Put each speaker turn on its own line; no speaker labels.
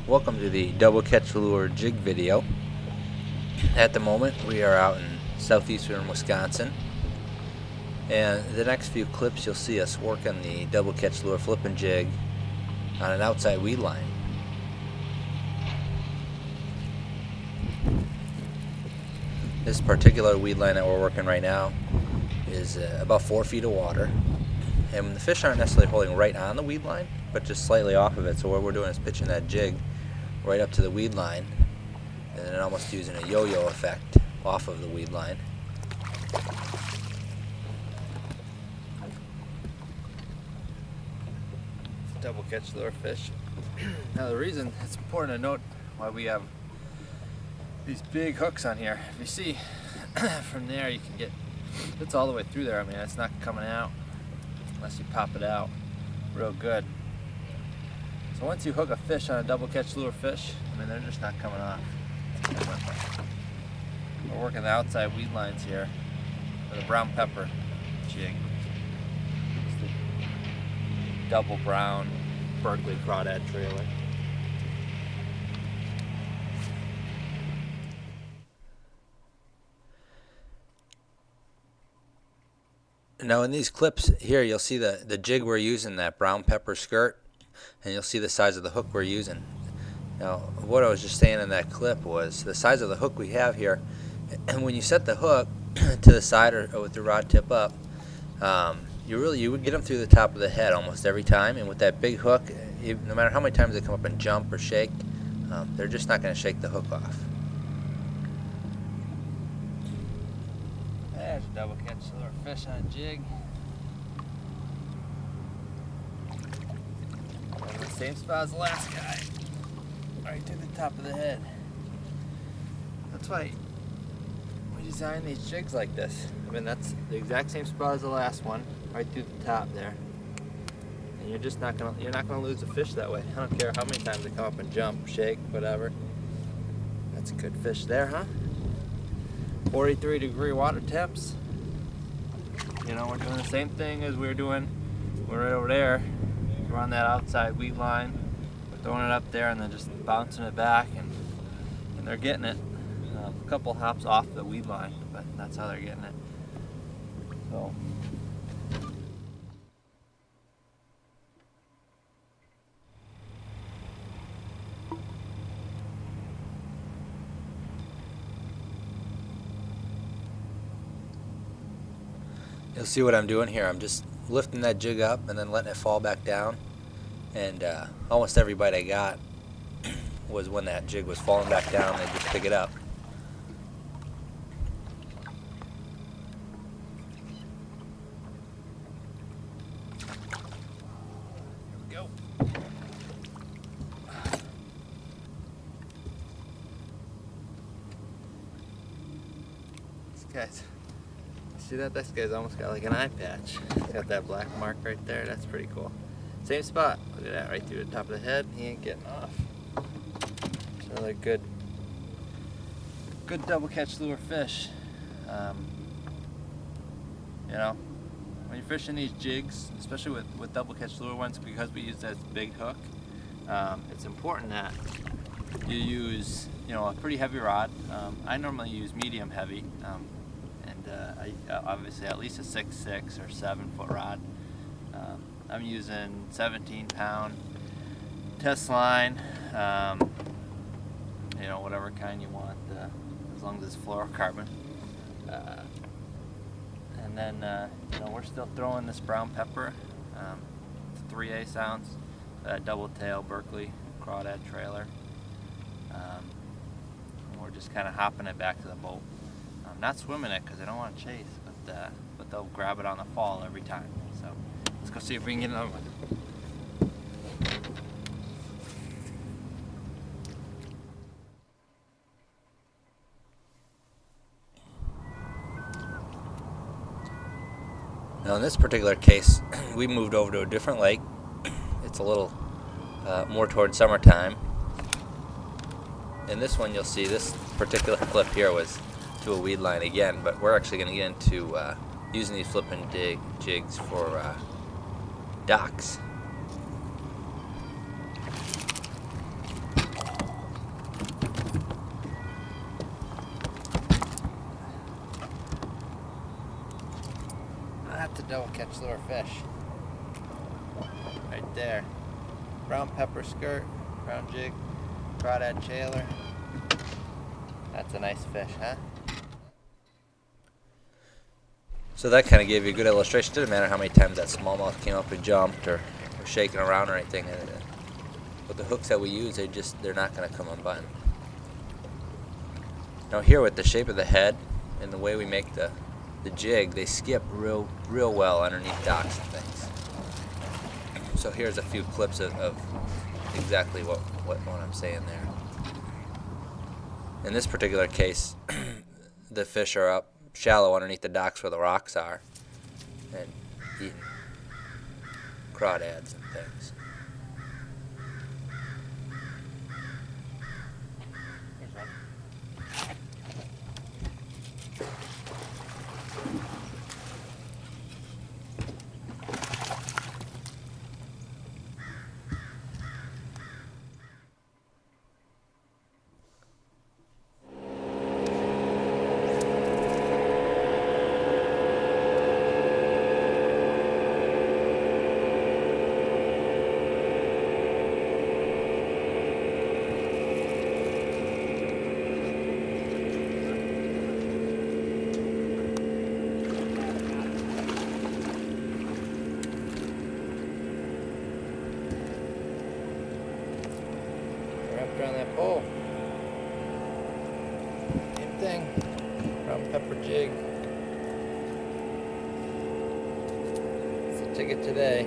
Welcome to the Double Catch Lure Jig video. At the moment we are out in southeastern Wisconsin, and the next few clips you'll see us working the Double Catch Lure flipping jig on an outside weed line. This particular weed line that we're working right now is about 4 feet of water, and the fish aren't necessarily holding right on the weed line, but just slightly off of it. So what we're doing is pitching that jig right up to the weed line, and then almost using a yo-yo effect off of the weed line. Double catch lure fish. Now the reason it's important to note why we have these big hooks on here, if you see from there you can get, it's all the way through there. I mean, it's not coming out unless you pop it out real good. So once you hook a fish on a double catch lure fish, I mean, they're just not coming off. We're working the outside weed lines here with a brown pepper jig. It's the double brown Berkeley crawdad trailer. Now in these clips here, you'll see the jig we're using, that brown pepper skirt, and you'll see the size of the hook we're using. Now what I was just saying in that clip was the size of the hook we have here, and when you set the hook to the side or with the rod tip up, you would get them through the top of the head almost every time. And with that big hook, no matter how many times they come up and jump or shake, they're just not going to shake the hook off. There's a double catch lure fish on a jig. In the same spot as the last guy, right to the top of the head. That's why we design these jigs like this. I mean, that's the exact same spot as the last one, right through the top there. And you're just not gonna lose a fish that way. I don't care how many times they come up and jump, shake, whatever. That's a good fish there, huh? 43-degree water temps. You know, we're doing the same thing as we were doing. We're right over there. We're on that outside weed line. We're throwing it up there and then just bouncing it back, and they're getting it. A couple hops off the weed line, but that's how they're getting it. So. You'll see what I'm doing here. I'm just lifting that jig up and then letting it fall back down. And almost every bite I got was when that jig was falling back down. They just pick it up. Here we go. This guy's. See that? This guy's almost got like an eye patch. He's got that black mark right there. That's pretty cool. Same spot. Look at that, right through the top of the head. He ain't getting off. It's another good double catch lure fish. You know, when you're fishing these jigs, especially with double catch lure ones, because we use that big hook, it's important that you use, you know, a pretty heavy rod. I normally use medium heavy. I obviously at least a 6.6 or 7 foot rod. I'm using 17-pound test line, you know, whatever kind you want, as long as it's fluorocarbon. And then you know, we're still throwing this brown pepper. It's 3/8 ounce, double tail Berkeley crawdad trailer. And we're just kind of hopping it back to the boat. Not swimming it because I don't want to chase, but they'll grab it on the fall every time. So let's go see if we can get another one. Now in this particular case, we moved over to a different lake. It's a little more towards summertime. In this one you'll see this particular clip here was to a weed line again, but we're actually going to get into using these flipping jigs for docks. double catch lure fish. Right there. Brown pepper skirt, brown jig, crawdad trailer. That's a nice fish, huh? So that kind of gave you a good illustration. It didn't matter how many times that smallmouth came up and jumped or shaking around or anything. With the hooks that we use, they're not going to come unbuttoned. Now here, with the shape of the head and the way we make the jig, they skip real well underneath docks and things. So here's a few clips of exactly what I'm saying there. In this particular case, the fish are up shallow underneath the docks where the rocks are and eating crawdads and things. Wrapped around that pole. Same thing. Brown pepper jig. It's a ticket today.